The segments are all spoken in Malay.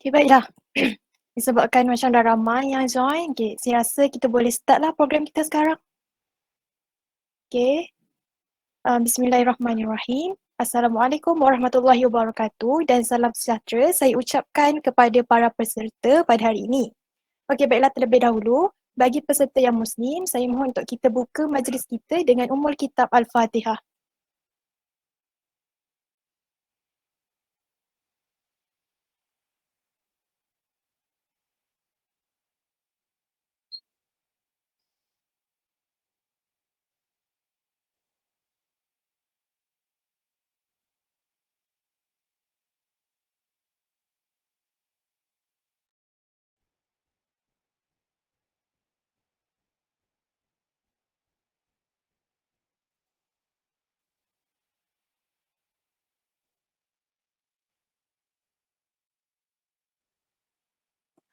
Okay, baiklah. Disebabkan macam dah ramai yang join, okay, saya rasa kita boleh start lah program kita sekarang. Okay. Bismillahirrahmanirrahim. Assalamualaikum warahmatullahi wabarakatuh dan salam sejahtera saya ucapkan kepada para peserta pada hari ini. Okey, baiklah terlebih dahulu, bagi peserta yang Muslim, saya mohon untuk kita buka majlis kita dengan Ummul Kitab Al-Fatihah.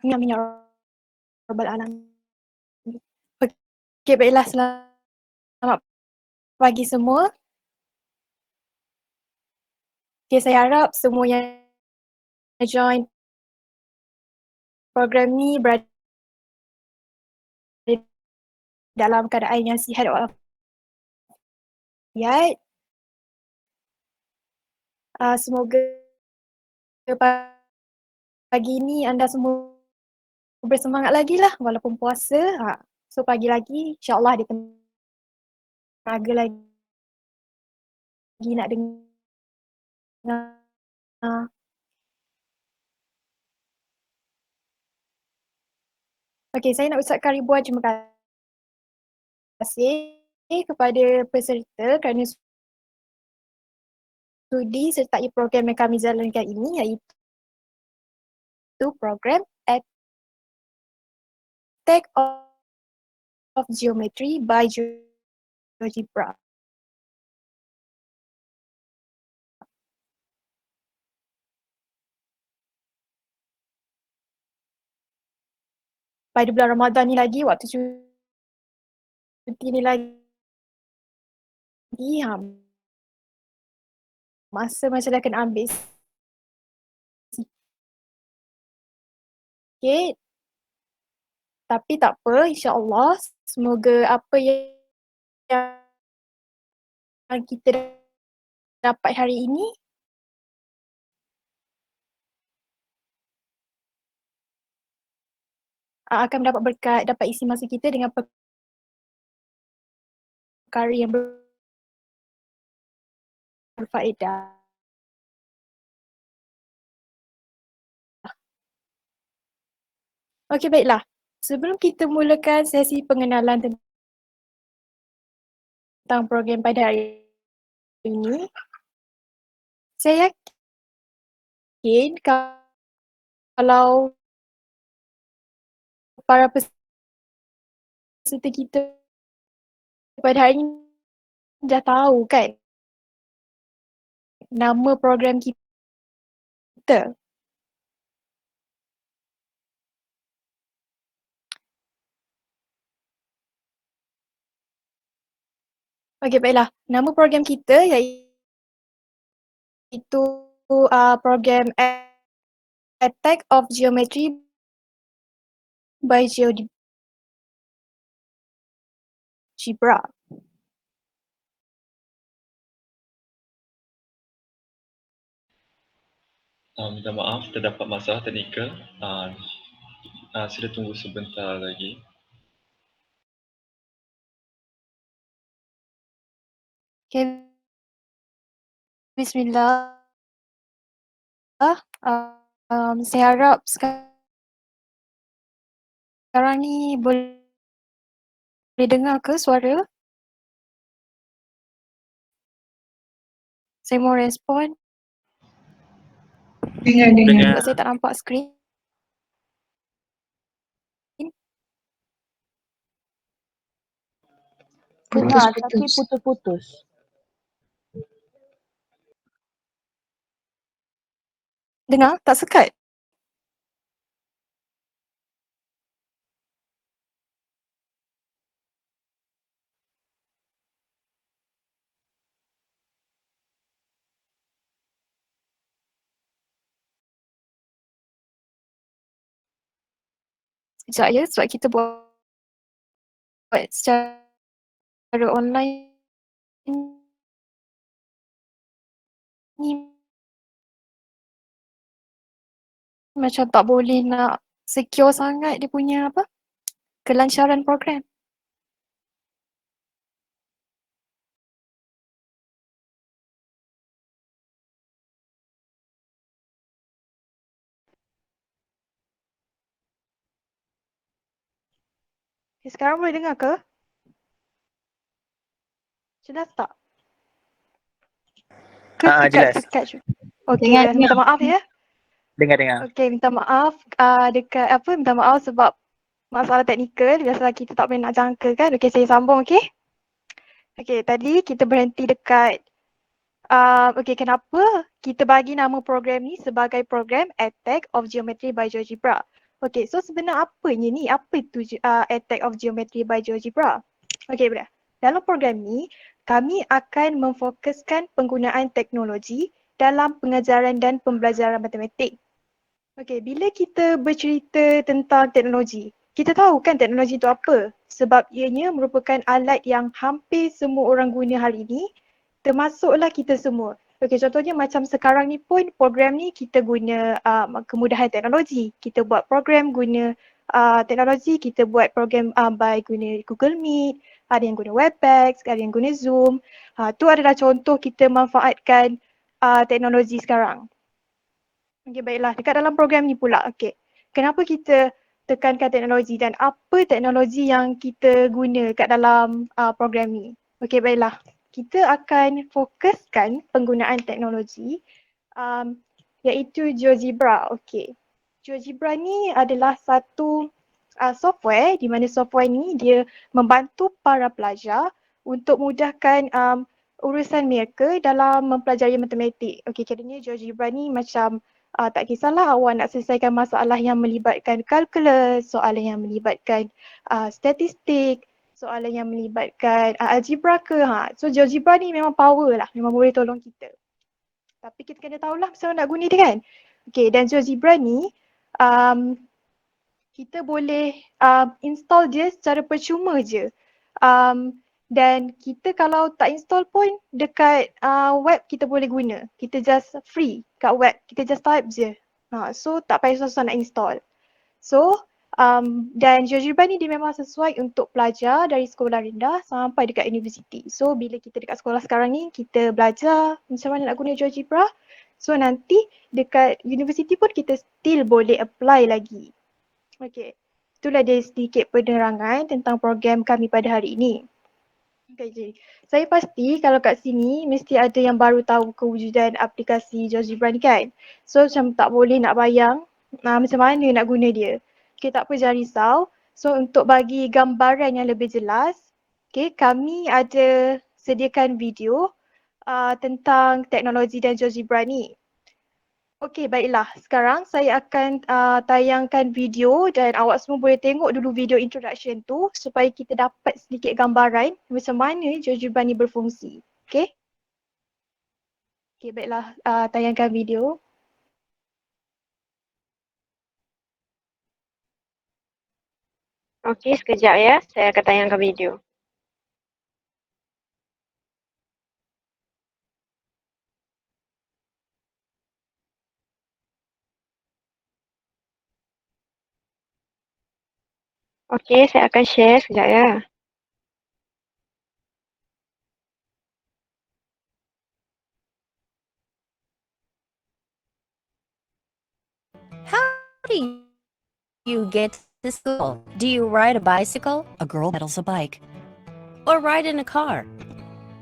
Amin ya rabbal alamin. Okey, baiklah, selamat pagi semua. Okey, saya harap semua yang join program ni berada dalam keadaan yang sihat walafiat. Semoga pagi ni anda semua bersemangat lagi lah walaupun puasa. So pagi lagi insyaAllah ada tenaga lagi nak dengar. Okey, saya nak ucapkan ribuan terima kasih kepada peserta kerana sudi sertai program yang kami jalankan ini, iaitu program Attack of Geometry by GeoGebra. Pada bulan Ramadan ni lagi, waktu cuti ni lagi, masa macam dah kena ambil sikit. Tapi tak apa, insyaAllah semoga apa yang kita dapat hari ini akan mendapat berkat, dapat isi masa kita dengan perkara yang berfaedah. Okey, baiklah. Sebelum kita mulakan sesi pengenalan tentang program pada hari ini, saya yakin kalau para peserta kita pada hari ini dah tahu kan nama program kita. Okey, baiklah. Nama program kita iaitu program Attack of Geometry by GeoGebra. Minta maaf, terdapat masalah teknikal. Sila tunggu sebentar lagi. Okay. Bismillah. Saya harap sekarang ni boleh dengar ke suara? Saya mau respon. Dengar. Sebab saya tak nampak skrin. Dengar tapi putus-putus. Dengar? Tak sekat? Sekejap ya, sebab kita buat secara online ni macam tak boleh nak secure sangat dia punya apa, kelancaran program. Okay, sekarang boleh dengar ke? Jelas tak? Ke jelas. tekat? Okey, Dengar, minta maaf ya. Dengar. Okey, minta maaf minta maaf sebab masalah teknikal. Biasalah kita tak boleh nak jangka kan. Okey, saya sambung okey. Okey, tadi kita berhenti dekat okey, kenapa kita bagi nama program ni sebagai program Attack of Geometry by GeoGebra. Okey, so sebenarnya apanya ni? Apa itu Attack of Geometry by GeoGebra? Okey, boleh. Dalam program ni, kami akan memfokuskan penggunaan teknologi dalam pengajaran dan pembelajaran matematik. Okey, bila kita bercerita tentang teknologi, kita tahu kan teknologi itu apa? Sebab ianya merupakan alat yang hampir semua orang guna hari ini, termasuklah kita semua. Okey, contohnya macam sekarang ni pun program ni kita guna kemudahan teknologi. Kita buat program guna teknologi, kita buat program by guna Google Meet, ada yang guna Webex, ada yang guna Zoom. Tu adalah contoh kita manfaatkan teknologi sekarang. Okey, baiklah. Dekat dalam program ni pula, okey. Kenapa kita tekankan teknologi dan apa teknologi yang kita guna kat dalam program ni? Okey, baiklah. Kita akan fokuskan penggunaan teknologi iaitu GeoGebra. Okey. GeoGebra ni adalah satu software di mana software ni dia membantu para pelajar untuk mudahkan urusan mereka dalam mempelajari matematik. Okey, kiranya GeoGebra ni macam tak kisahlah awak nak selesaikan masalah yang melibatkan kalkulus, soalan yang melibatkan statistik, soalan yang melibatkan algebra ke. So GeoGebra ni memang power lah, memang boleh tolong kita. Tapi kita kena tahulah macam mana nak guna dia kan. Okay, dan GeoGebra ni kita boleh install dia secara percuma je. Dan kita kalau tak install pun dekat web kita boleh guna. Kita just free kat web. Kita just type je. So tak payah susah nak install. So dan GeoGebra ni dia memang sesuai untuk pelajar dari sekolah rendah sampai dekat universiti. So bila kita dekat sekolah sekarang ni kita belajar macam mana nak guna GeoGebra. So nanti dekat universiti pun kita still boleh apply lagi. Okay. Itulah dia sedikit penerangan tentang program kami pada hari ini. Okay, jadi saya pasti kalau kat sini mesti ada yang baru tahu kewujudan aplikasi GeoGebra ni kan. So macam tak boleh nak bayang macam mana nak guna dia. Okay, tak apa, jangan risau. So untuk bagi gambaran yang lebih jelas, okay, kami ada sediakan video tentang teknologi dan GeoGebra ni. Okey, baiklah. Sekarang saya akan tayangkan video dan awak semua boleh tengok dulu video introduction tu supaya kita dapat sedikit gambaran macam mana GeoGebra ni berfungsi. Okey? Okey, baiklah. Tayangkan video. Okey, sekejap ya. Saya akan tayangkan video. Okey, saya akan share sekejap ya. How do you get to school? Do you ride a bicycle? A girl pedals a bike. Or ride in a car?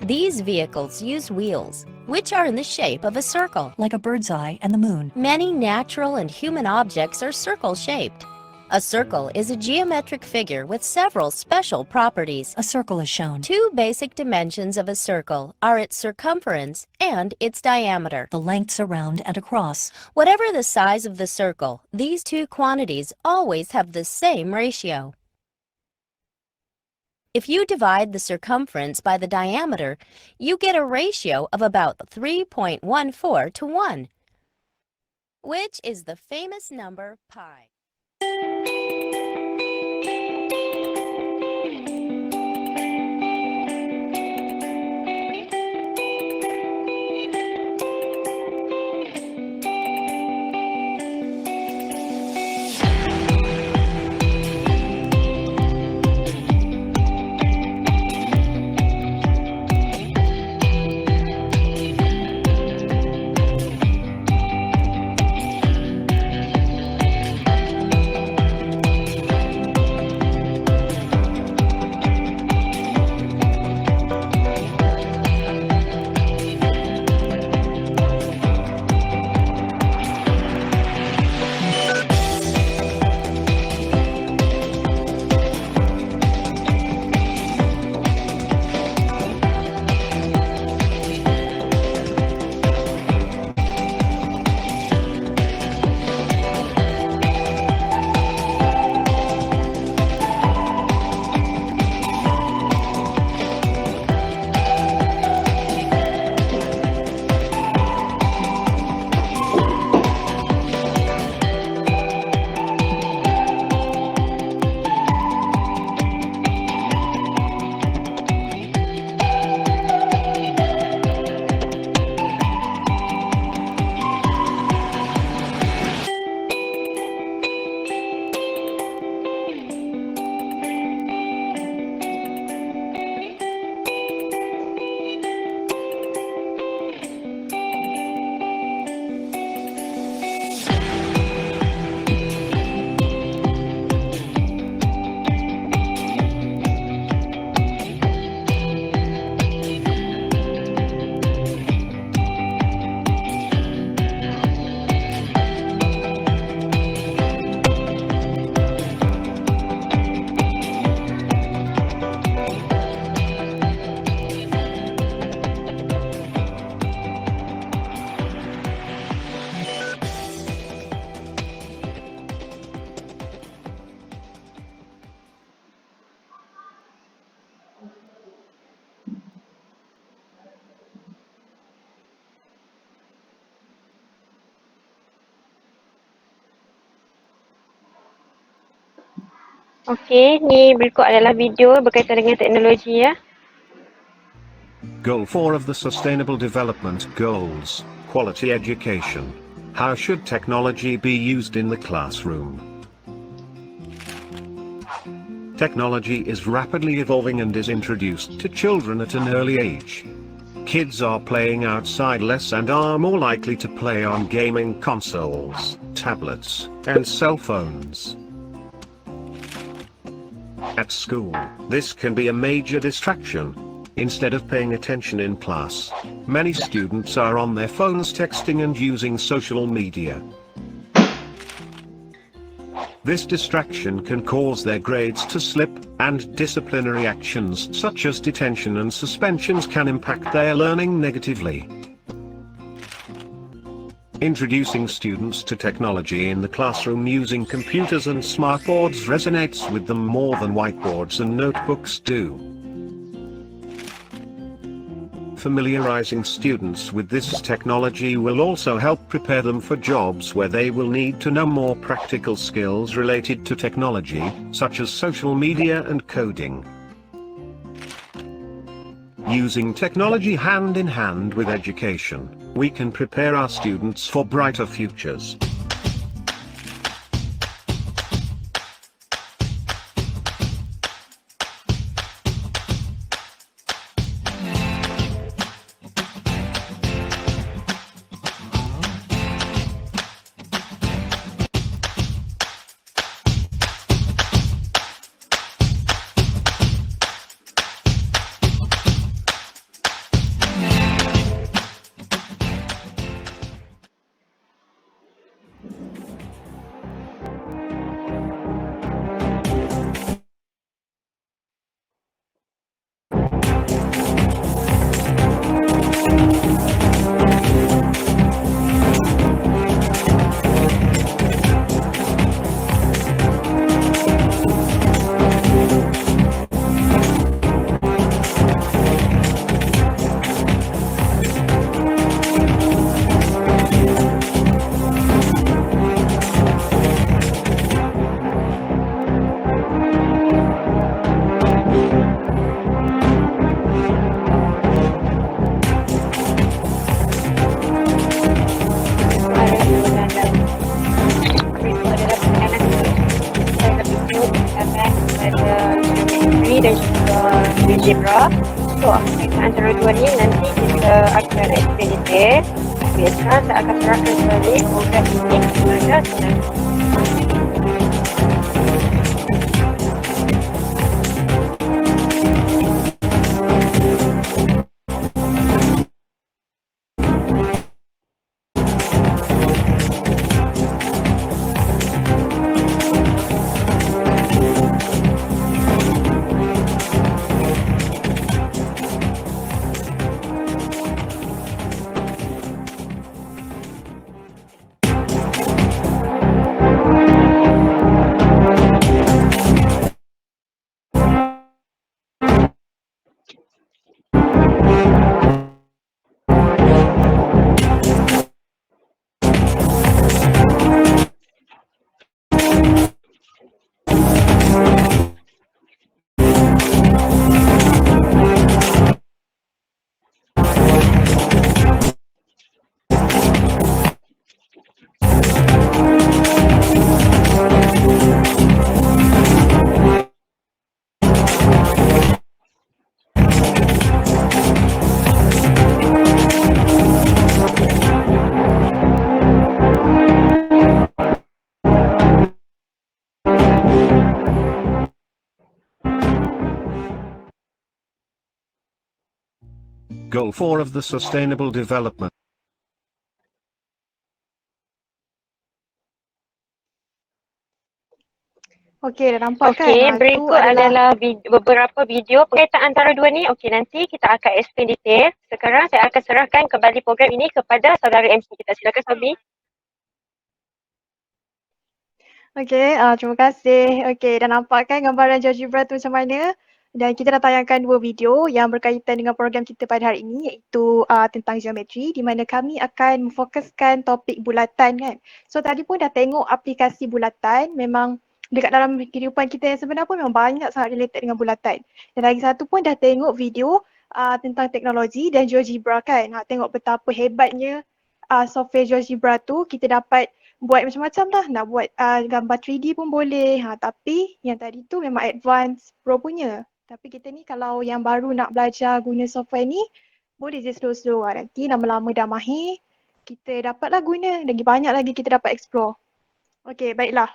These vehicles use wheels, which are in the shape of a circle. Like a bird's eye and the moon. Many natural and human objects are circle-shaped. A circle is a geometric figure with several special properties. A circle is shown. Two basic dimensions of a circle are its circumference and its diameter. The lengths around and across. Whatever the size of the circle, these two quantities always have the same ratio. If you divide the circumference by the diameter, you get a ratio of about 3.14 to 1, which is the famous number pi. Okey, ni berikut adalah video berkaitan dengan teknologi ya. Goal 4 of the Sustainable Development Goals, quality education. How should technology be used in the classroom? Technology is rapidly evolving and is introduced to children at an early age. Kids are playing outside less and are more likely to play on gaming consoles, tablets, and cell phones. At school, this can be a major distraction. Instead of paying attention in class, many students are on their phones texting and using social media. This distraction can cause their grades to slip, and disciplinary actions such as detention and suspensions can impact their learning negatively. Introducing students to technology in the classroom using computers and smartboards resonates with them more than whiteboards and notebooks do. Familiarizing students with this technology will also help prepare them for jobs where they will need to know more practical skills related to technology, such as social media and coding. Using technology hand in hand with education, we can prepare our students for brighter futures. Dan juga Algebra. So, antara dua ni nanti kita akan ekspeditif. Biasa saya akan serahkan balik program ini kepada saudara. Goal 4 of the Sustainable Development. Okey, dah nampak kan? Okey, Tu berikut adalah beberapa video berkaitan antara dua ni. Okey, nanti kita akan explain detail. Sekarang saya akan serahkan kembali program ini kepada saudara MC kita. Silakan Sabi. Okey, terima kasih. Okey, dah nampak kan gambaran GeoGebra tu macam mana? Dan kita dah tayangkan dua video yang berkaitan dengan program kita pada hari ini, iaitu tentang geometri, di mana kami akan memfokuskan topik bulatan kan. So tadi pun dah tengok aplikasi bulatan, memang dekat dalam kehidupan kita yang sebenar pun memang banyak sangat related dengan bulatan. Dan lagi satu pun dah tengok video tentang teknologi dan GeoGebra kan. Tengok betapa hebatnya software GeoGebra tu, kita dapat buat macam-macam lah. Nak buat gambar 3D pun boleh. Tapi yang tadi tu memang advance pro punya. Tapi kita ni kalau yang baru nak belajar guna software ni, boleh je slow-slow lah. Nanti lama-lama dah mahir, kita dapatlah guna. Lagi banyak lagi kita dapat explore. Okey, baiklah.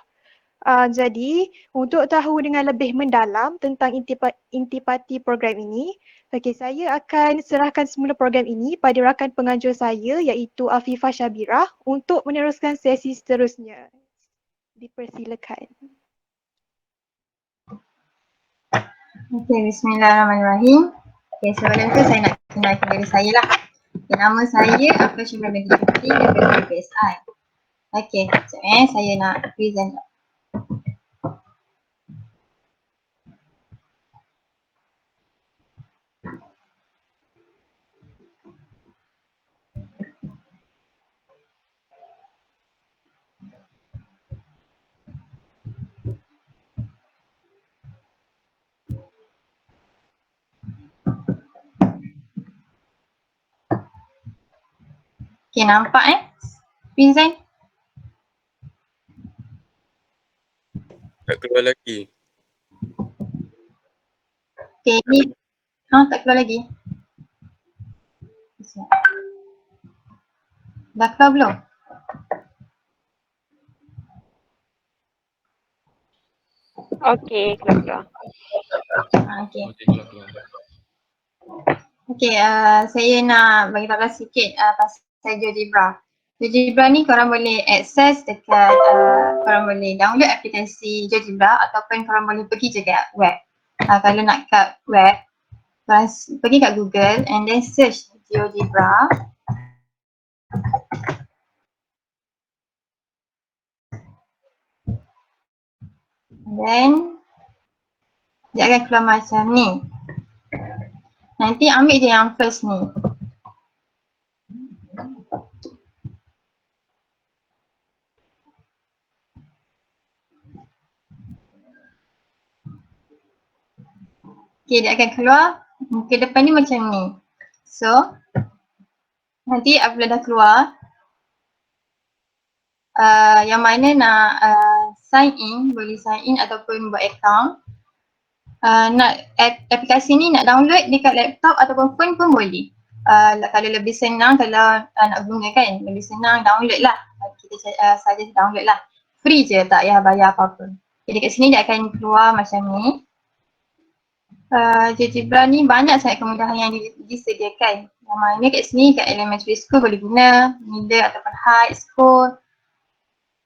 Jadi, untuk tahu dengan lebih mendalam tentang intipati program ini, saya akan serahkan semula program ini pada rakan penganjur saya iaitu Afifah Syabirah untuk meneruskan sesi seterusnya. Dipersilakan. Okey, bismillahirrahmanirrahim. Okey, sebelum tu saya nak kenalkan diri saya lah. Okay, nama saya Afifah Syabirah binti Jufri daripada PSI. Okey, sekejap saya nak present. Okey, nampak present? Tak keluar lagi. Okey, ni tak keluar lagi. Dah keluar belum? Okey, keluar. Okey. Okey, keluar. Okey, saya nak bagi tahu sikit pasal GeoGebra. GeoGebra ni korang boleh akses dekat, korang boleh download aplikasi GeoGebra ataupun korang boleh pergi je kat web. Kalau nak kat web, korang pergi kat Google and then search GeoGebra. Then dia akan keluar macam ni. Nanti ambil je yang first ni. Okay, dia akan keluar muka depan ni macam ni. So, nanti apabila dah keluar, yang mana nak sign in, boleh sign in ataupun buat account. Nak aplikasi ni nak download dekat laptop ataupun phone pun boleh. Kalau lebih senang, kalau nak guna kan, lebih senang download lah. Kita saja download lah. Free je, tak payah bayar apa-apa. Jadi kat sini dia akan keluar macam ni. GeoGebra ni banyak sangat kemudahan yang disediakan. Yang mana kat sini kat elementary school boleh guna, middle ataupun high school.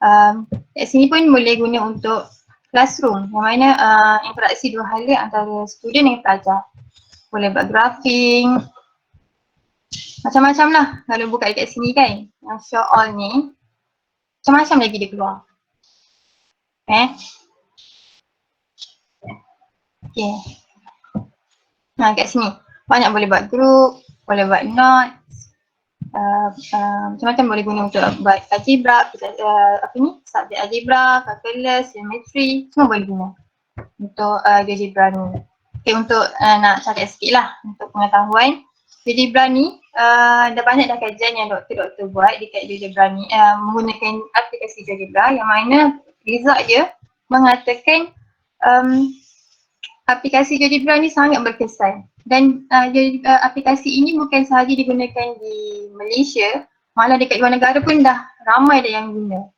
Kat sini pun boleh guna untuk classroom, yang mana interaksi dua hala antara student dengan pelajar. Boleh buat graphing, macam-macam lah kalau buka dekat sini kan. Yang show all ni, macam-macam lagi dia keluar. Okay. Kat sini banyak boleh buat group, boleh buat notes, macam-macam boleh guna untuk buat algebra, subjek algebra, calculus, geometry, semua boleh guna untuk GeoGebra ni. Okay, untuk nak cakap sikit lah untuk pengetahuan, GeoGebra ni dah banyak dah kajian yang doktor-doktor buat dekat GeoGebra ni menggunakan aplikasi GeoGebra, yang mana result dia mengatakan aplikasi GeoGebra ni sangat berkesan. Dan aplikasi ini bukan sahaja digunakan di Malaysia, malah dekat luar negara pun dah ramai dah yang guna.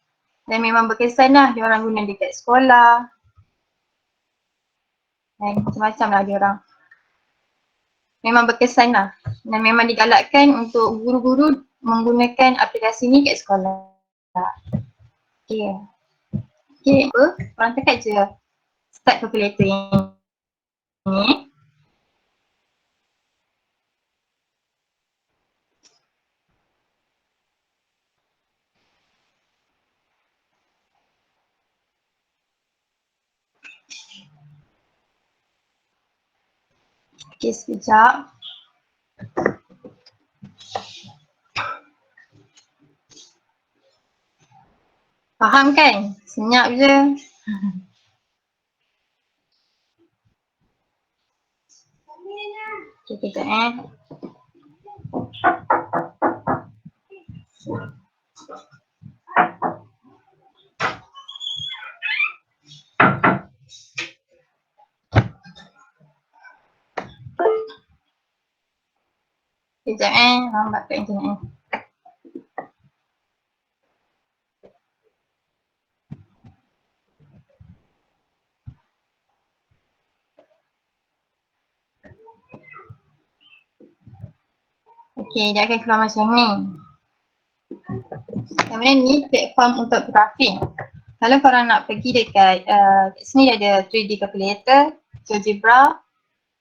Dan memang berkesan lah, dia orang guna dekat sekolah. Dan macam-macam lah dia orang. Memang berkesan lah. Dan memang digalakkan untuk guru-guru menggunakan aplikasi ni kat sekolah. Okay. Okay, korang tekan je start calculator yang ni. Okay, sekejap. Faham kan? Senyap je. Okay, kejap Kejap lambat kat internet ni. Okay, dia akan keluar macam ni. Kemudian ni platform untuk graphing. Kalau korang nak pergi dekat kat sini dia ada 3D calculator, GeoGebra,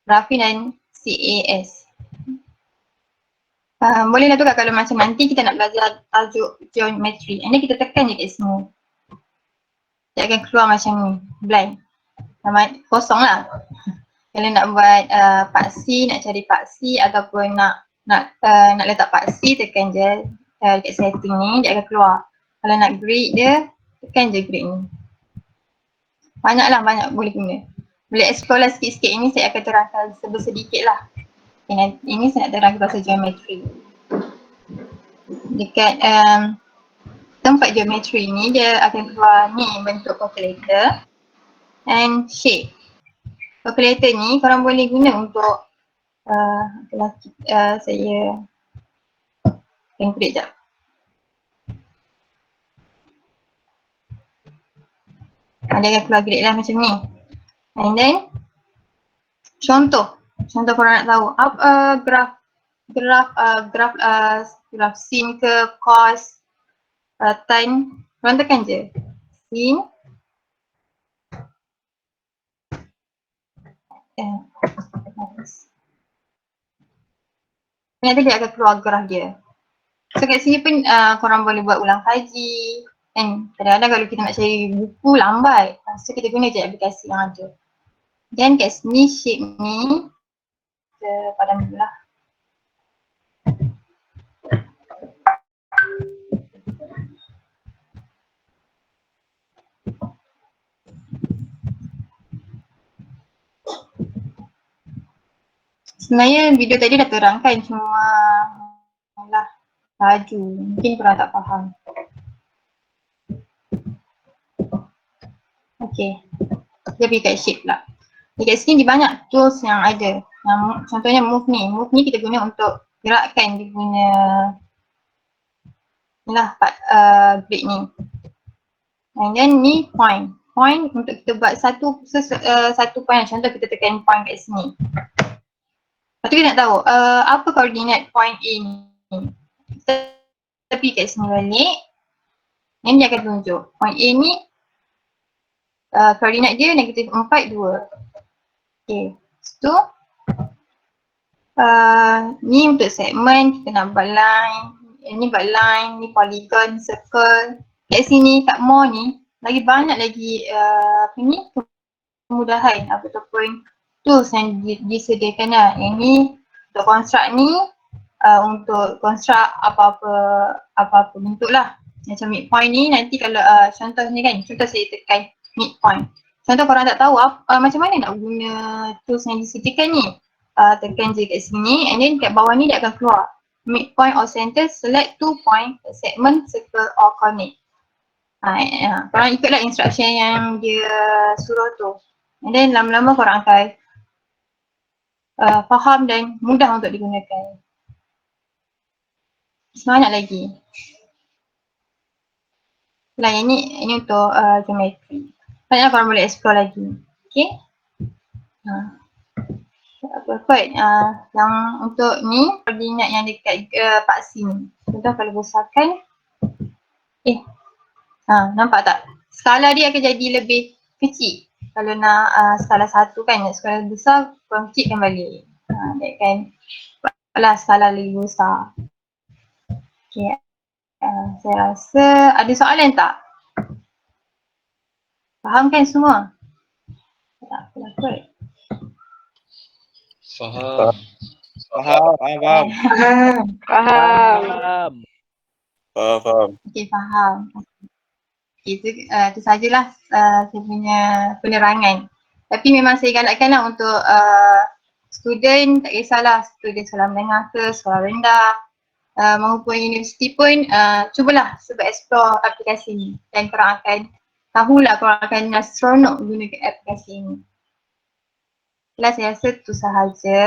graphing dan CAS. Bolehlah tu kalau macam nanti kita nak belajar tajuk geometry. And then kita tekan je kat sini. Dia akan keluar macam ni, blank. Kosong lah. Kalau nak buat paksi, nak cari paksi ataupun nak letak paksi, tekan je dekat setting ni, dia akan keluar. Kalau nak grid dia, tekan je grid ni. Banyak boleh guna. Boleh explore lah sikit-sikit. Ini saya akan terangkan sedikit lah. Ini saya nak terangkan pasal geometry. Dekat tempat geometry ni dia akan keluar ni bentuk calculator and shape. Calculator ni korang boleh guna untuk saya calculate sekejap. Dia akan keluar grade lah macam ni. And then contoh korang nak tahu graf sin ke cos tan, korang tekan je sin nanti dia akan keluar graf dia. So kat sini pun korang boleh buat ulang kaji kan. Kadang-kadang kalau kita nak cari buku lambat, so kita guna je aplikasi yang ada. Dan kat sini shape ni kita padam dulu lah. Sebenarnya video tadi dah terangkan, cuma laju, mungkin korang tak faham. Okay, kita pergi kat shape pula. Dekat sini banyak tools yang ada. Contohnya move ni kita guna untuk gerakkan dia punya grid ni. And then ni point untuk kita buat satu point. Contoh kita tekan point kat sini. Lepas tu kita nak tahu apa koordinat point A ni. Kita pergi kat sini balik. Yang dia akan tunjuk point A ni koordinat dia negatif 4, 2. Okay, so ni untuk segmen, kita nak buat line. Ni buat line, ni polygon, circle. Kat sini, kat more ni, lagi banyak lagi kemudahan ataupun tools yang disediakan lah. Yang ni untuk construct ni, untuk construct apa-apa bentuk lah. Macam midpoint ni nanti kalau contoh ni kan, contoh saya tekan midpoint. Contoh korang tak tahu macam mana nak guna tools yang disediakan ni. Tekan je kat sini and then kat bawah ni dia akan keluar. Midpoint or center, select 2 point, segment, circle or connect. Korang ikutlah instruction yang dia suruh tu. And then lama-lama korang akan faham dan mudah untuk digunakan. Semangat lagi. Lah yang ni untuk geometry. Banyak korang boleh explore lagi. Okay. Apa kot yang untuk ni koordinat yang dekat paksi ni. Contoh kalau besarkan nampak tak? Skala dia akan jadi lebih kecil. Kalau nak skala 1 kan, nak skala besar korang kecilkan balik. Dia akan buatlah skala lebih besar. Okay. Saya rasa ada soalan tak? Faham kan semua? Tak apalah kot. Faham. Okay, faham. Okay, itu sajalah saya punya penerangan. Tapi memang saya galakkanlah untuk student tak kisahlah student sekolah menengah ke sekolah rendah maupun universiti pun cubalah cuba explore aplikasi ni dan korang akan tahulah, korang akan seronok menggunakan aplikasi ini. Itulah saya rasa itu sahaja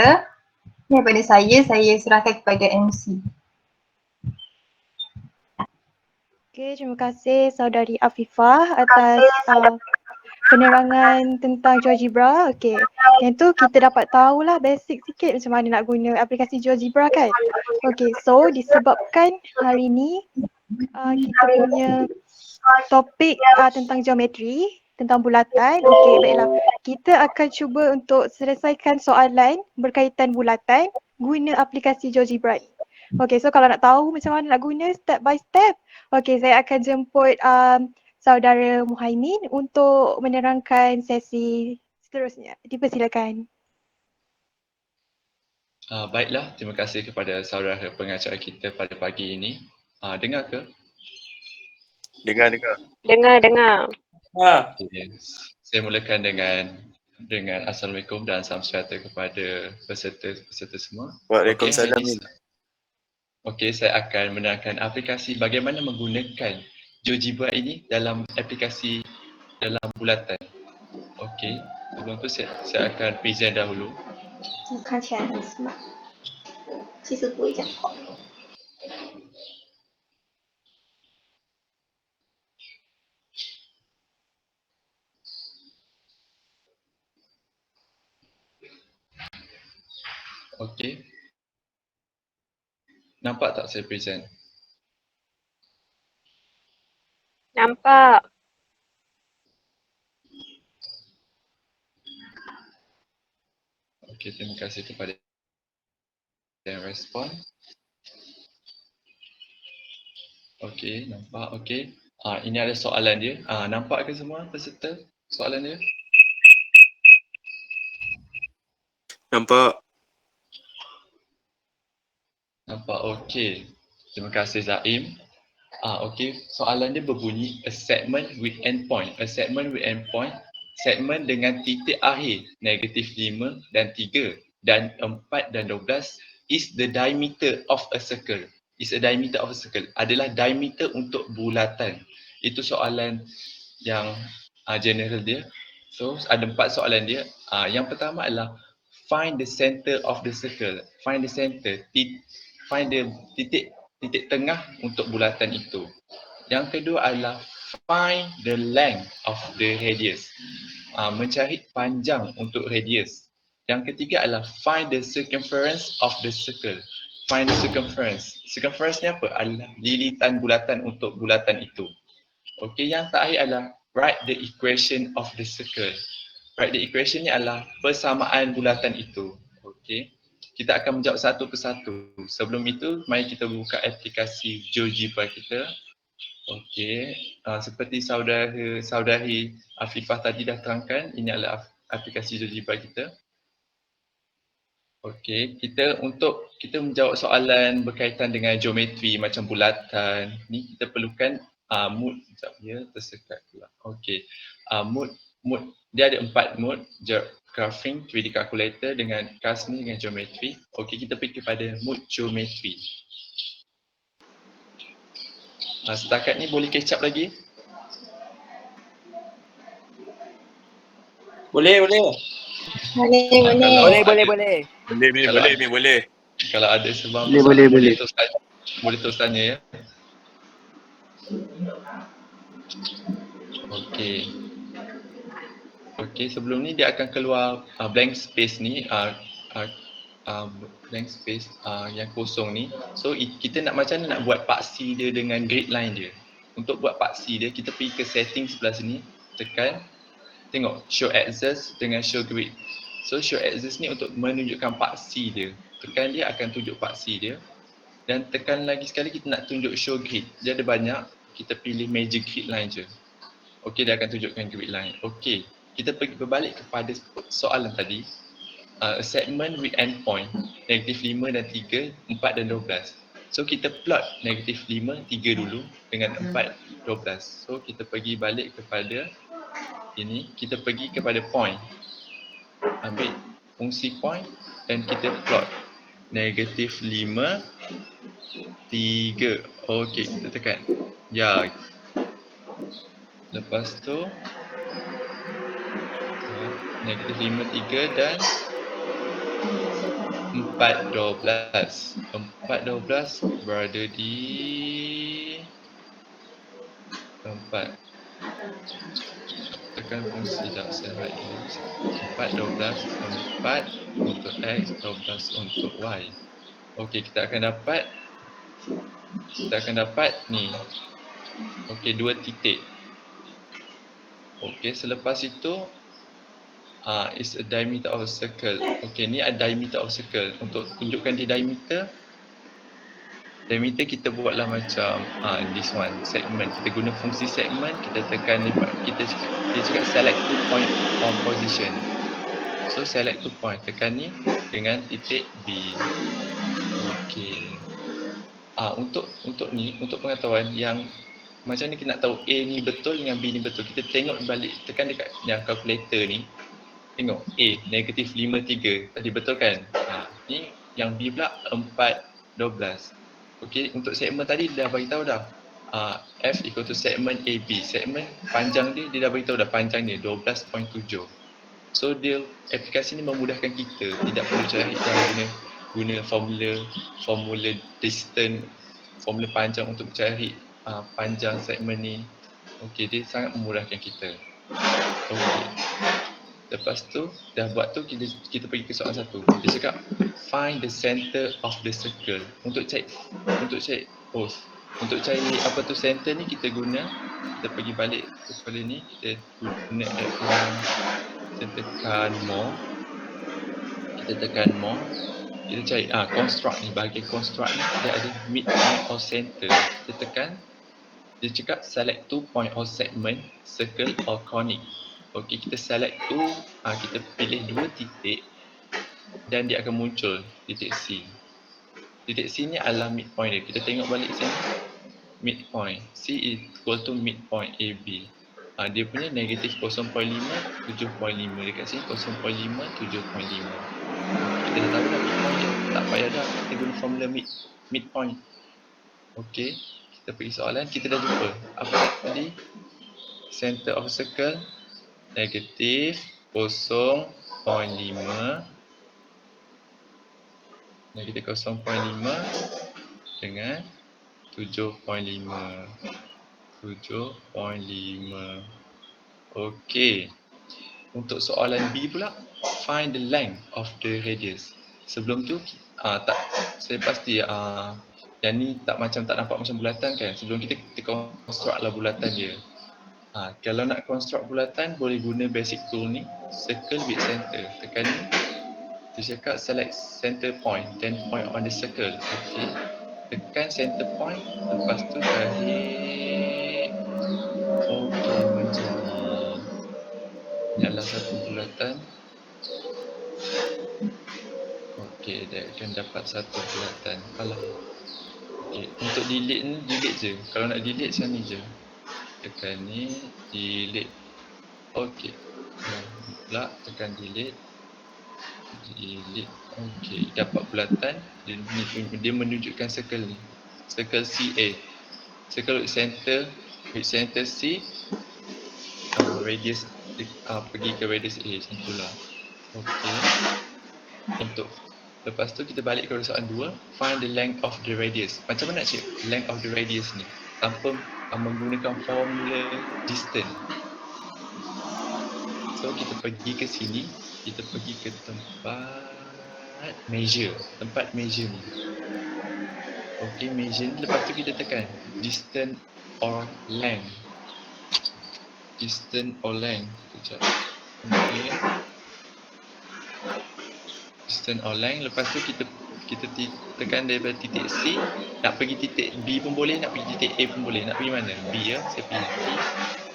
daripada saya serahkan kepada MC. Okey, terima kasih Saudari Afifah atas penerangan tentang GeoGebra. Okey, yang tu kita dapat tahulah basic sikit macam mana nak guna aplikasi GeoGebra kan. Okey, so disebabkan hari ni kita punya topik tentang geometri, tentang bulatan. Okey, baiklah. Kita akan cuba untuk selesaikan soalan berkaitan bulatan guna aplikasi GeoGebra ni. Okey, so kalau nak tahu macam mana nak guna step by step, okey, saya akan jemput Saudara Muhaimin untuk menerangkan sesi seterusnya. Dipersilakan. Baiklah, terima kasih kepada saudara pengacara kita pada pagi ini. Dengar ke? Dengar. Dengar. Okay. Saya mulakan dengan Assalamualaikum dan salam sejahtera kepada peserta semua. Waalaikumsalam. Okey, saya akan menerangkan aplikasi bagaimana menggunakan GeoGebra ini dalam aplikasi dalam bulatan. Okey, sebelum tu saya akan present dahulu. 看起来很 smart， 其实不会讲话。 Okey. Nampak tak saya present? Nampak. Okey, terima kasih kepada yang respon. Okey, nampak. Okey. Ini ada soalan dia. Nampak ke semua peserta soalan dia? Nampak. Nampak, okey. Terima kasih Zaim. Okey, soalan dia berbunyi a segment with endpoint. A segment with endpoint, segmen dengan titik akhir -5 dan 3 dan 4 dan 12 is the diameter of a circle. Is a diameter of a circle. Adalah diameter untuk bulatan. Itu soalan yang general dia. So, ada 4 soalan dia. Yang pertama adalah find the center of the circle. Find the center. Find the titik tengah untuk bulatan itu. Yang kedua adalah find the length of the radius. Mencari panjang untuk radius. Yang ketiga adalah find the circumference of the circle. Find the circumference. Circumference ni apa? Adalah lilitan bulatan untuk bulatan itu. Okey, yang terakhir adalah write the equation of the circle. Write the equation ni adalah persamaan bulatan itu. Okey. Kita akan menjawab satu persatu. Sebelum itu, mari kita buka aplikasi GeoGebra kita. Okey, seperti saudari Afifah tadi dah terangkan, ini adalah aplikasi GeoGebra kita. Okey, kita menjawab soalan berkaitan dengan geometri macam bulatan, ni kita perlukan mood. Sekejap ya, tersekat pula. Okey, mood dia ada 4 mood. Graphing, 3D calculator dengan CAS ni dengan geometri. Okey, kita pergi kepada mood geometri. Setakat ni boleh catch up lagi? Boleh. Boleh. Kalau ada sebab Boleh. boleh terus tanya ya. Okey, sebelum ni dia akan keluar blank space ni, blank space yang kosong ni. So kita nak macam mana nak buat paksi dia dengan grid line dia. Untuk buat paksi dia, kita pergi ke setting sebelah sini, tekan, tengok show axis dengan show grid. So show axis ni untuk menunjukkan paksi dia. Tekan dia akan tunjuk paksi dia. Dan tekan lagi sekali kita nak tunjuk show grid. Dia ada banyak, kita pilih major grid line je. Okey, dia akan tunjukkan grid line. Okey, kita pergi berbalik kepada soalan tadi. Segment with endpoint, -5 dan 3, 4 dan 12. So kita plot -5, 3 dulu dengan 4, 12. So kita pergi balik kepada ini, kita pergi kepada point. Ambil fungsi point dan kita plot. Negatif 5, 3. Okey, kita tekan. Ya. Lepas tu negatif 5, 3 dan 4, 12. 4, 12 berada di 4. Tekan fungsi tak select. 4, 12, 4 untuk X, 12 untuk Y. Okey, kita akan dapat ni. Okey, 2 titik. Okey, selepas itu is a diameter of a circle. Okey, ni ada diameter of circle. Untuk tunjukkan di diameter kita buatlah macam this one, segment. Kita guna fungsi segment, kita tekan ni, dia cakap select 2 point on position. So select 2 point, tekan ni dengan titik B. Okey. Untuk pengetahuan yang macam ni kita nak tahu A ni betul dengan B ni betul. Kita tengok balik, tekan dekat yang calculator ni. Tengok A negatif 5, 3. Tadi betul kan? Ni yang B pula 4, 12. Okey, untuk segmen tadi dia dah bagi tahu dah. F equal to segmen AB. Segmen panjang dia dah bagi tahu dah panjang dia 12.7. So dia aplikasi ni memudahkan kita, tidak perlu cari guna formula distance, formula panjang untuk cari panjang segmen ni. Okey, dia sangat memudahkan kita. Okey. Lepas tu dah buat tu, kita pergi ke soalan 1. Dia cakap find the center of the circle. Untuk cari apa tu center ni, kita pergi balik kepada ni, kita guna kita tekan more. Kita cari construct ni, bahagian construct ni dia ada midpoint or center. Kita tekan, dia cakap select 2 point or segment, circle or conic. Okey, kita select tu, kita pilih 2 titik dan dia akan muncul titik C. Titik C ni adalah midpoint dia. Kita tengok balik sini. Midpoint. C equal to midpoint AB. Dia punya negatif 0.5, 7.5. Dekat sini 0.5, 7.5. Kita dah tahu dah midpoint dia. Tak payah dah kita guna formula midpoint. Okey, kita pergi soalan. Kita dah jumpa. Apa tadi? Center of circle. Negatif 0.5, negatif 0.5 dengan 7.5. Okey. Untuk soalan B pula, find the length of the radius. Sebelum tu saya pasti yang ni tak nampak macam bulatan kan. Sebelum kita construct lah bulatan dia. Kalau nak construct bulatan, boleh guna basic tool ni, circle with center. Tekan ni, dia cakap select center point, 10 point on the circle. Okey, tekan center point, lepas tu tarik. Okey, macam ni. Ini adalah satu bulatan. Okey, dia akan dapat satu bulatan. Okey, untuk delete ni, delete je. Kalau nak delete macam ni je. Tekan ni, delete. Okey. Pula tekan delete. Okey, dapat bulatan. Dia menunjukkan circle ni. Circle CA. Circle with center C. Radius pergi ke radius A macam itulah. Okey. Lepas tu kita balik kepada soalan 2. Find the length of the radius. Macam mana nak cek length of the radius ni? Tanpa menggunakan formula distance. So kita pergi ke sini, kita pergi ke tempat measure ni. Okey, measure ni, lepas tu kita tekan distance or length. Sekejap. Okey. Distance or length, lepas tu kita tekan daripada titik C, nak pergi titik B pun boleh, nak pergi titik A pun boleh. Nak pergi mana? B ya, saya pilih B.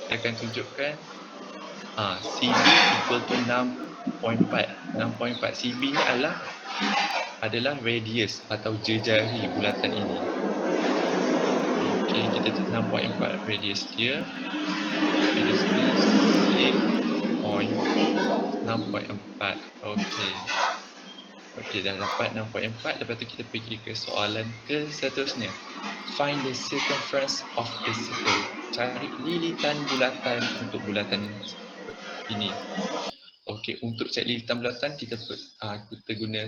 Dia akan tunjukkan CB equal to 6.4. CB ni adalah radius atau jejari bulatan ini. Okey, kita tu 6.4 radius dia. Radius dia 6.4. 6.4. Okey. Okey, dah dapat 6.4. Lepas tu kita pergi ke soalan ke seterusnya. Find the circumference of the circle. Cari lilitan bulatan untuk bulatan ini. Okey, untuk cari lilitan bulatan kita guna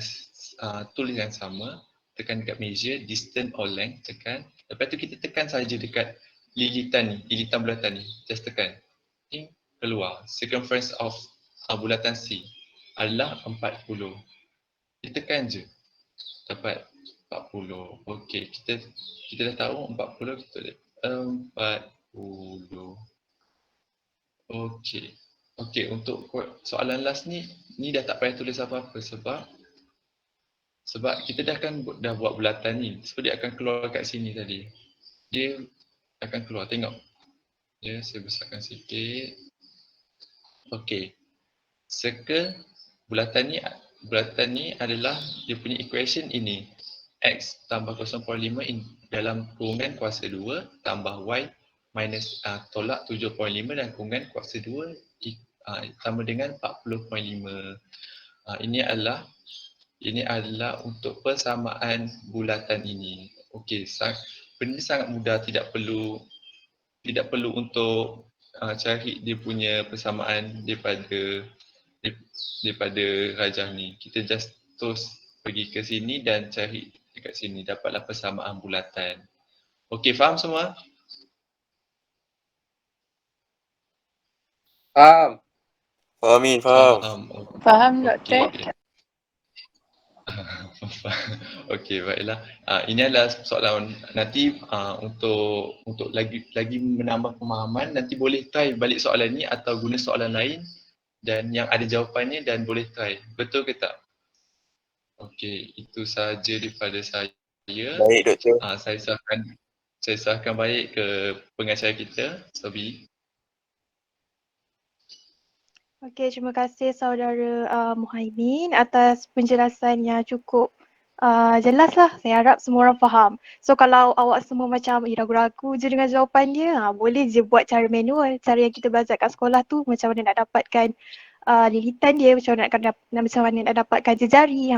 tool yang sama. Tekan dekat measure, distance or length, tekan. Lepas tu kita tekan saja dekat lilitan ni, lilitan bulatan ni. Just tekan. Okay, keluar. Circumference of bulatan C adalah 40. Kita tekan je. Dapat 40. Okey, kita dah tahu 40, kita lihat 40. Okey. Okey, untuk soalan last ni dah tak payah tulis apa-apa sebab kita dah buat bulatan ni. So dia akan keluar kat sini tadi. Dia akan keluar, tengok. Ya, saya besarkan sikit. Okey. Circle bulatan ni adalah dia punya equation ini. X tambah 0.5 dalam kurungan kuasa 2 tambah Y minus tolak 7.5 dan kurungan kuasa 2 sama dengan 40.5. Ini adalah untuk persamaan bulatan ini. Okey, benda sangat mudah, tidak perlu untuk cari dia punya persamaan daripada rajah ni. Kita just terus pergi ke sini dan cari dekat sini, dapatlah persamaan bulatan. Okey, faham semua? Faham. Fahamin, faham. Faham, Doktor? Okey, baiklah. Ini adalah soalan nanti untuk lagi menambah pemahaman, nanti boleh try balik soalan ni atau guna soalan lain dan yang ada jawapannya dan boleh try. Betul ke tak? Okey, itu sahaja daripada saya. Baik, Doktor. Saya serahkan balik ke pengacara kita, Sobi. Okey, terima kasih saudara Muhaimin atas penjelasan yang cukup jelas lah. Saya harap semua orang faham. So kalau awak semua macam ragu-ragu je dengan jawapan dia, boleh je buat cara manual. Cara yang kita belajar kat sekolah tu macam mana nak dapatkan lilitan dia, macam mana nak dapatkan jejari.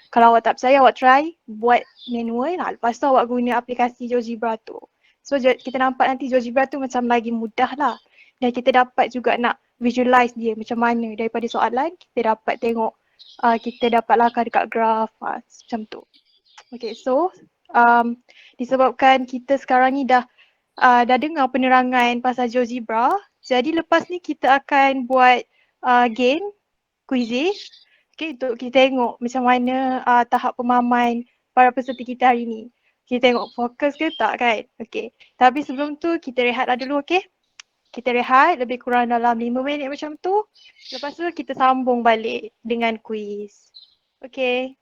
Kalau awak tak percaya, awak try buat manual. Lepas tu awak guna aplikasi GeoGebra tu. So kita nampak nanti GeoGebra tu macam lagi mudah lah. Dan kita dapat juga nak visualize dia macam mana daripada soalan, kita dapat tengok, kita dapat lakar dekat graf, macam tu. Okay, so disebabkan kita sekarang ni dah dengar penerangan pasal GeoGebra, jadi lepas ni kita akan buat game, quizzes, okay, untuk kita tengok macam mana tahap pemahaman para peserta kita hari ni. Kita tengok fokus ke tak kan? Okay, tapi sebelum tu kita rehatlah dulu, okay? Kita rehat lebih kurang dalam 5 minit macam tu. Lepas tu kita sambung balik dengan kuis. Okay.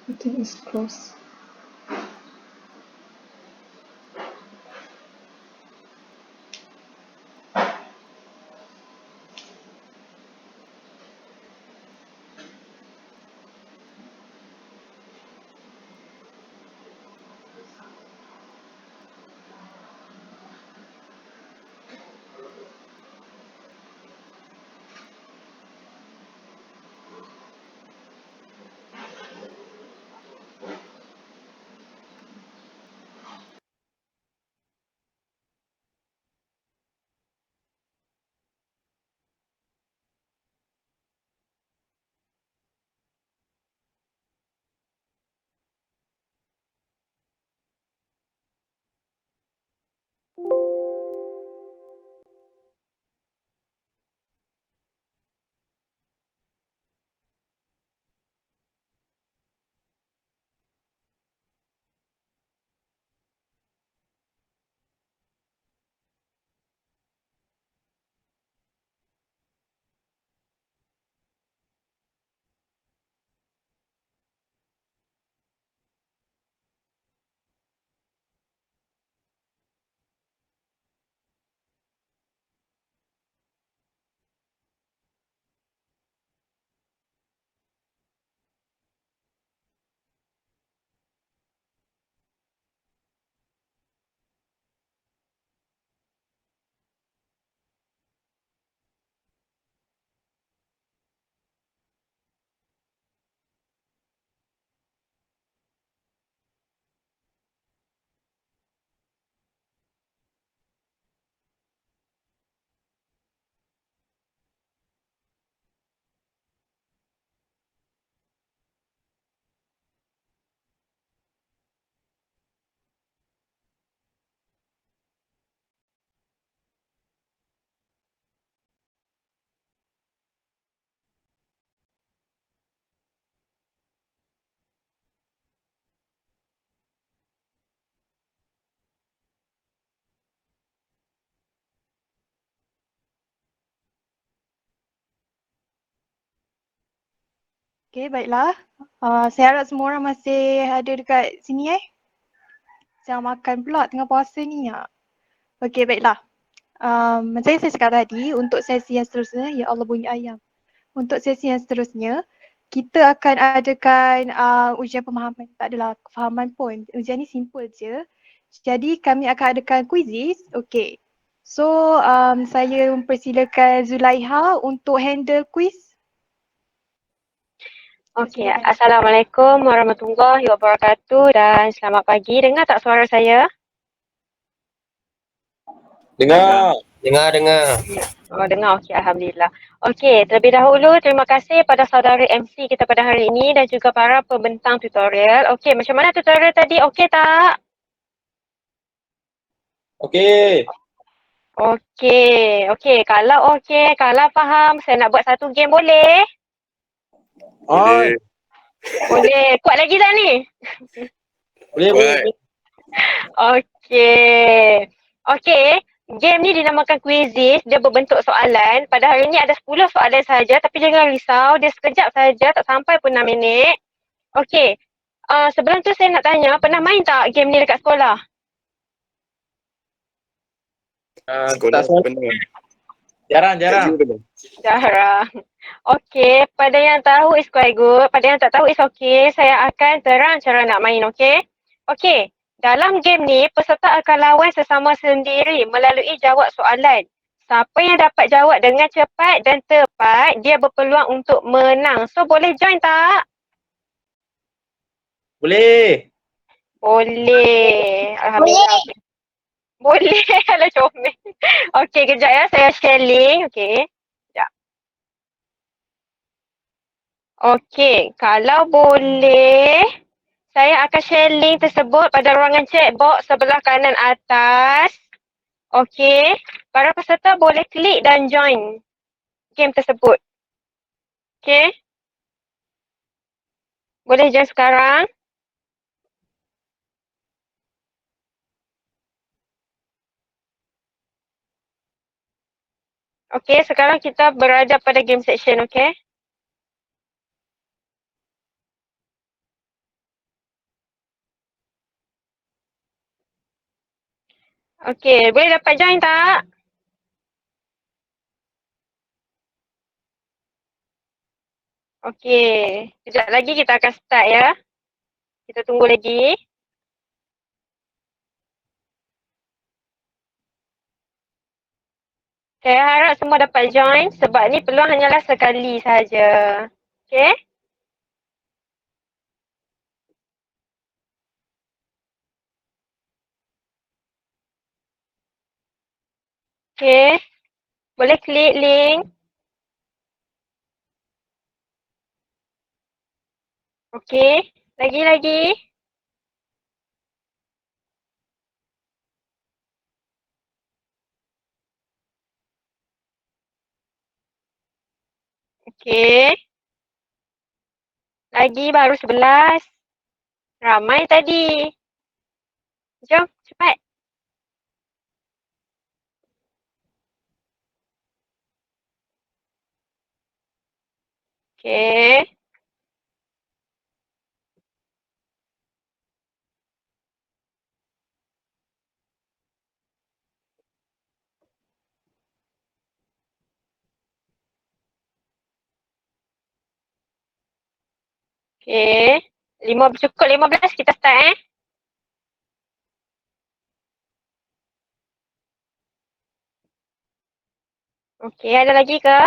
Everything is closed. Okey, baiklah. Saya harap semua orang masih ada dekat sini Jangan makan pula tengah puasa ni. Okey, baiklah. Macam yang saya cakap tadi, untuk sesi yang seterusnya, ya Allah bunyi ayam. Untuk sesi yang seterusnya, kita akan adakan ujian pemahaman. Tak adalah kefahaman pun. Ujian ni simple je. Jadi kami akan adakan quizzes. Okey. So, saya mempersilakan Zulaiha untuk handle quiz. Okey, Assalamualaikum warahmatullahi wabarakatuh dan selamat pagi. Dengar tak suara saya? Dengar. Dengar. Oh, dengar. Okey, Alhamdulillah. Okey, terlebih dahulu terima kasih pada saudara MC kita pada hari ini dan juga para pembentang tutorial. Okey, macam mana tutorial tadi? Okey tak? Okey. Okey. Kalau faham, saya nak buat satu game boleh? Boleh. Boleh. Kuat lagi tak ni? Boleh. Okey, game ni dinamakan quizzes. Dia berbentuk soalan. Pada hari ni ada 10 soalan saja tapi jangan risau. Dia sekejap saja, tak sampai pun 6 minit. Okey, sebelum tu saya nak tanya, pernah main tak game ni dekat sekolah? Sekolah pernah. Jarang. Jarang. Okey, pada yang tahu is quite good. Pada yang tak tahu is okay. Saya akan terang cara nak main, okey? Okey, dalam game ni, peserta akan lawan sesama sendiri melalui jawab soalan. Siapa yang dapat jawab dengan cepat dan tepat, dia berpeluang untuk menang. So, boleh join tak? Boleh. Boleh. Alhamdulillah. Boleh. Alah, comel. Okey, kejap ya. Saya share link. Okey. Kejap. Okey, kalau boleh, saya akan share link tersebut pada ruangan chat box sebelah kanan atas. Okey, para peserta boleh klik dan join game tersebut. Okey. Boleh join sekarang. Okey, sekarang kita berada pada game section, okey? Okey, boleh dapat join tak? Okey, sekejap lagi kita akan start ya. Kita tunggu lagi. Saya harap semua dapat join sebab ni peluang hanyalah sekali saja. Okey? Okey. Boleh klik link. Okey. Lagi. Okey. Lagi baru 11. Ramai tadi. Jom, cepat. Okey. Okey. Cukup 15 kita start Okey, ada lagi ke?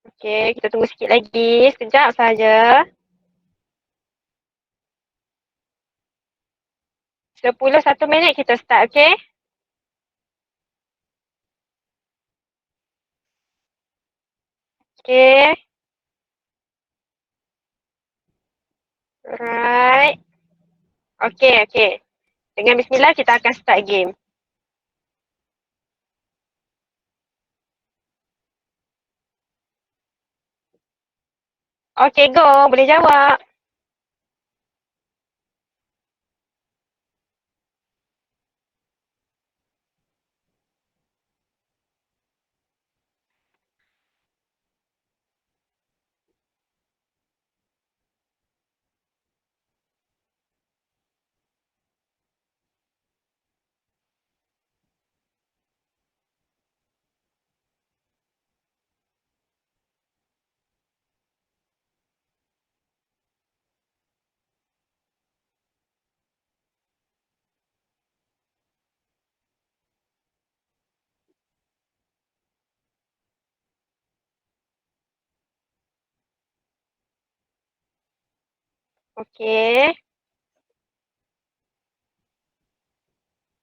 Okey, kita tunggu sikit lagi. Sekejap saja. 1 minit kita start, okey? Okey. Alright. Okey. Dengan bismillah kita akan start game. Okey, go. Boleh jawab. Okey.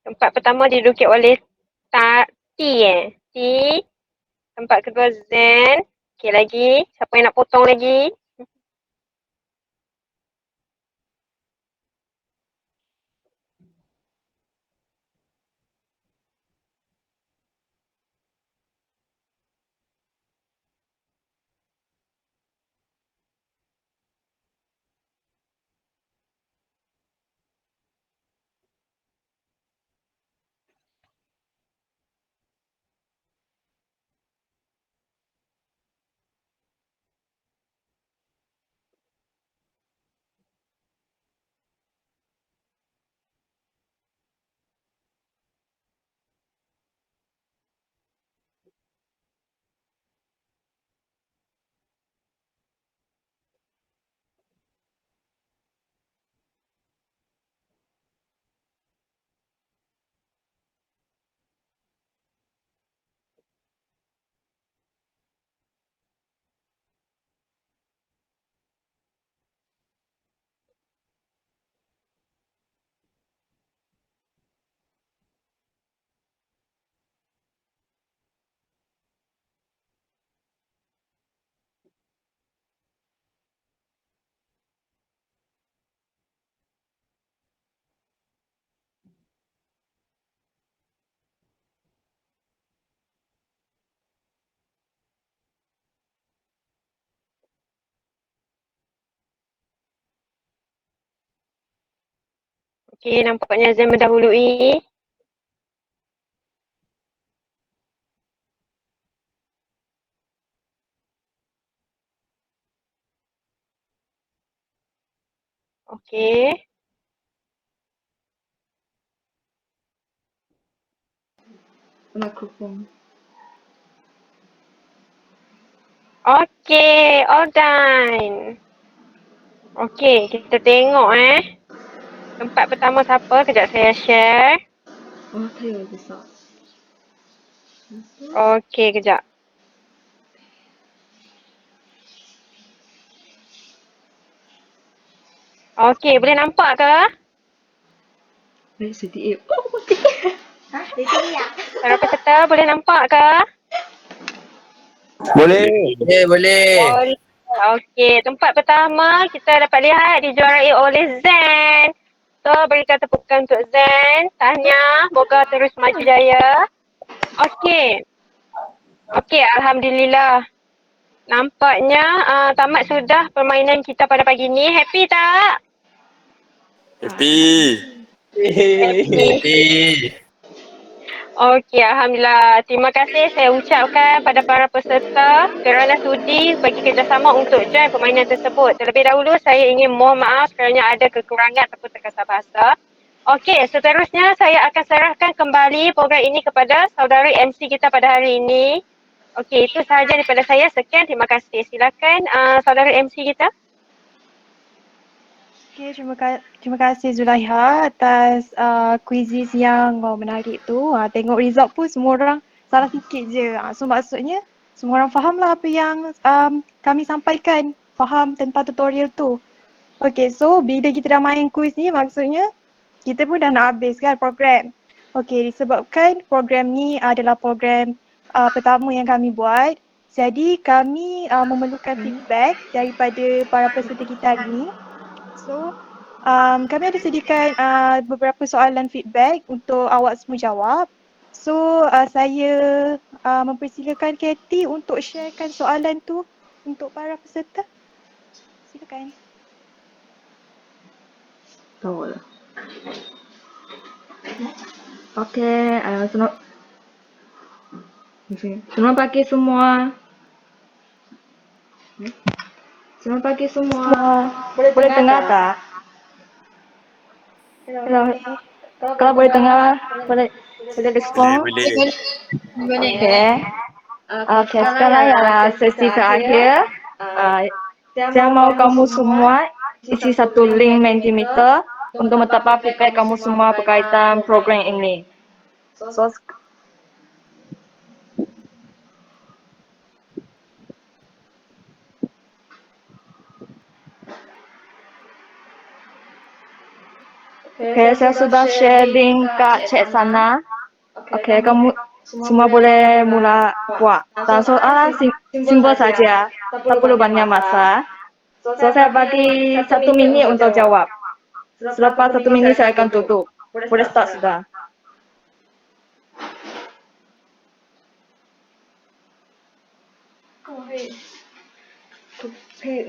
Tempat pertama diduduki oleh T T. Tempat kedua Zen. Okey lagi. Siapa yang nak potong lagi? Okey, nampaknya Zen mendahului. Okey. Okey, all done. Okey, kita tengok tempat pertama siapa? Kejap saya share. Okey, kejap. Okey, boleh nampak ke? Para peserta boleh nampak ke? Boleh. Boleh. Boleh. Okey, tempat pertama kita dapat lihat dijuarai oleh Zen. So, berikan tepukan untuk Zen. Tahniah, moga terus maju jaya. Okey. Okey, Alhamdulillah. Nampaknya tamat sudah permainan kita pada pagi ni. Happy tak? Happy. Okey, Alhamdulillah. Terima kasih saya ucapkan pada para peserta kerana sudi bagi kerjasama untuk join permainan tersebut. Terlebih dahulu saya ingin mohon maaf kerana ada kekurangan ataupun terkasar bahasa. Okey, seterusnya saya akan serahkan kembali program ini kepada saudara MC kita pada hari ini. Okey, itu sahaja daripada saya. Sekian, terima kasih. Silakan saudara MC kita. Okay, terima kasih Zulaiha atas quizzes yang menarik tu. Tengok result pun semua orang salah sikit je. So maksudnya semua orang faham lah apa yang kami sampaikan. Faham tentang tutorial tu. Okay, so bila kita dah main quiz ni maksudnya kita pun dah nak habis kan program. Okay, disebabkan program ni adalah program pertama yang kami buat. Jadi kami memerlukan feedback daripada para peserta kita hari ni. So, kami ada sediakan beberapa soalan feedback untuk awak semua jawab. So, saya mempersilakan Katie untuk sharekan soalan tu untuk para peserta. Silakan. Betul. Okey, selamat pagi semua. Selamat pagi semua. Boleh dengar tak? Kalau boleh dengar, boleh respon. Boleh. Okey. Okey, sekarang ialah sesi terakhir. Saya mahu kamu semua isi satu link Mentimeter untuk mendapat feedback kamu semua berkaitan program ini. So, Okey, saya sudah share link kat chat sana. Okey, kamu semua boleh mula buat. Dan soalan simbol saja, tak perlu banyak masa. So, saya bagi 1 minit untuk jawab. Selepas 1 minit saya akan tutup. Boleh start sudah.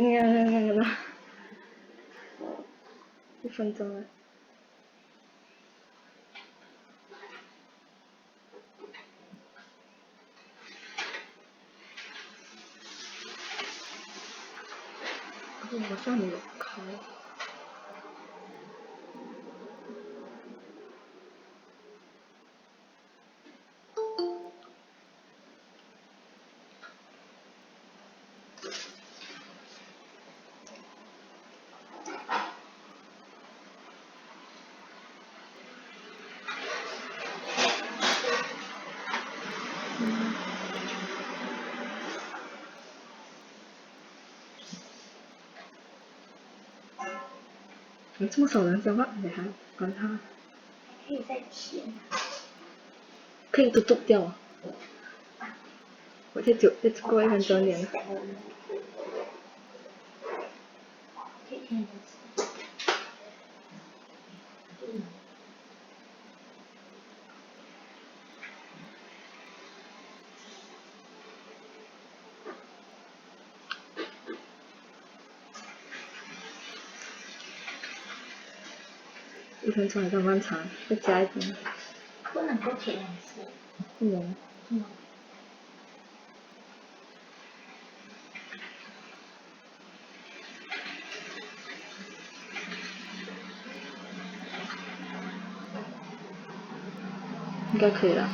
ni 1分钟了。我上面有开。这么少人讲话，你还管他？可以再填。可以都读掉啊！我再过1分钟点了。1分钟还在漫长，再加一点。不能够填颜色。不能。应该可以了。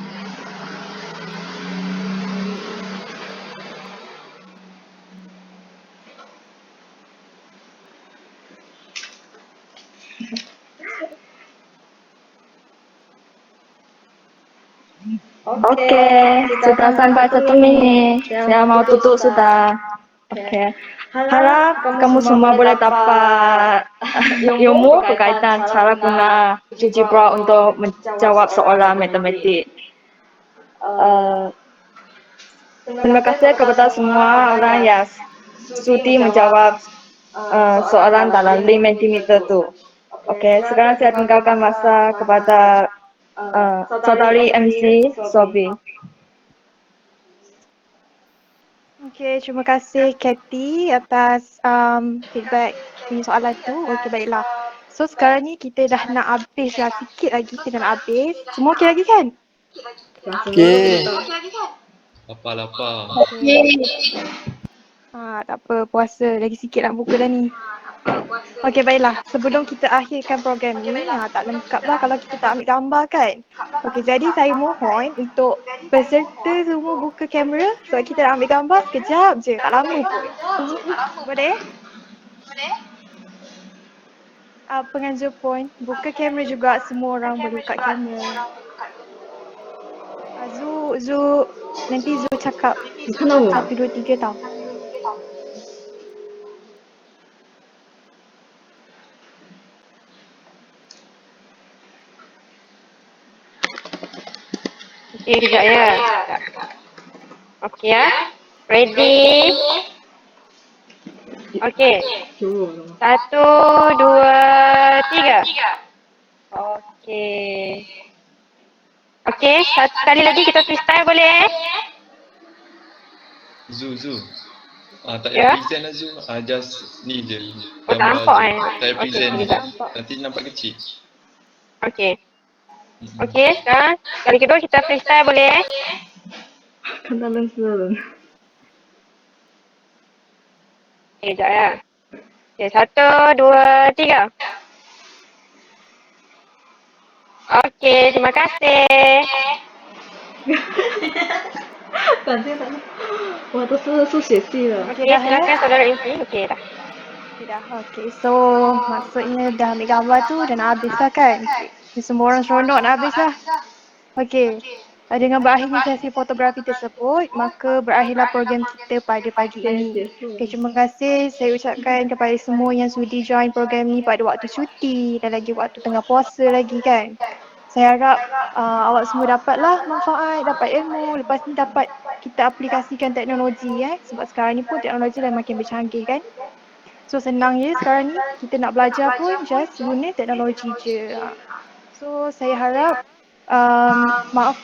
Okey, sudah sampai 1 minit. Saya mau tutup sudah. Okey. Harap kamu semua boleh dapat ilmu berkaitan cara guna GeoGebra untuk menjawab soalan matematik. Terima kasih kepada semua orang yang sudi menjawab soalan dalam 5 cm tu. Okey, sekarang saya tinggalkan masa kepada saudari MC Sobi. Okey, terima kasih Kathy atas feedback punya soalan tu. Okey, baiklah. So sekarang ni kita dah nak habis lah, sikit lagi kita nak habis. Semua okey lagi kan? Okey. Lapar. Tak apa, puasa. Lagi sikit nak buka dah ni. Okey, baiklah. Sebelum kita akhirkan program ni, tak lengkap lah kalau kita tak ambil gambar kan? Okey, jadi saya mohon untuk peserta semua buka kamera sebab kita nak ambil gambar sekejap je. Tak lama pun. Boleh? Penganjur pun, buka kamera juga. Semua orang boleh buka kamera. Zu, nanti Zu cakap 1, 2, 3 tau. Okey, sekejap ya. Okey ya. Ready? Okey. 1, 2, 3. Okey. Okey, sekali lagi kita freestyle boleh? Zu. Tak payah present lah Zu. Just ni je. Oh, tak nampak kan? Tak payah present Okey, ni. tak nampak. Nanti nampak kecil. Okey. Okey, sekarang kali kedua kita freestyle boleh? 看到认识的人。 Okey, sekejap ya. Okey, 1, 2, 3. Okey, terima kasih. 感觉到，哇，都是数学系的。 Okey, silakan saudara MC. Okey dah. Okey, so maksudnya dah ambil gambar tu dah nak habis lah kan? Semua orang seronok nak habis lah. Okey, Dengan berakhirnya sesi fotografi tersebut, maka berakhirlah program kita pada pagi ini. Okay, terima kasih saya ucapkan kepada semua yang sudi join program ni pada waktu cuti dan lagi waktu tengah puasa lagi kan. Saya harap awak semua dapatlah manfaat, dapat ilmu, lepas ni dapat kita aplikasikan teknologi sebab sekarang ni pun teknologi dah makin bercanggih kan. So senang je sekarang ni, kita nak belajar pun just guna teknologi je. So saya harap maaf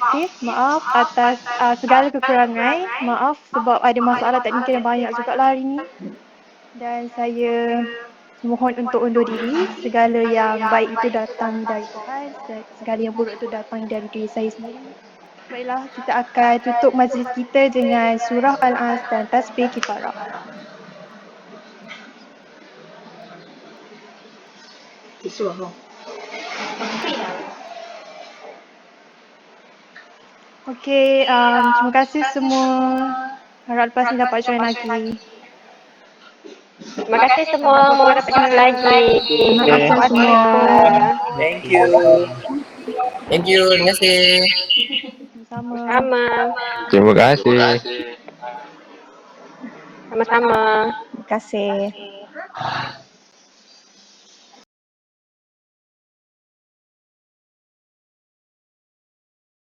atas segala kekurangan. Maaf sebab ada masalah teknikal yang banyak jugalah hari ni. Dan saya mohon untuk undur diri. Segala yang baik itu datang dari Tuhan, segala yang buruk itu datang dari diri saya sendiri. Baiklah, kita akan tutup majlis kita dengan surah Al-As dan tasbih kifarah. Okey, terima kasih semua. Harap lepas ni dapat join lagi. Terima kasih semua. Moga dapat join lagi. Assalamualaikum. Thank you. Thank you. Terima kasih. Sama. Terima kasih. Sama-sama. Terima kasih.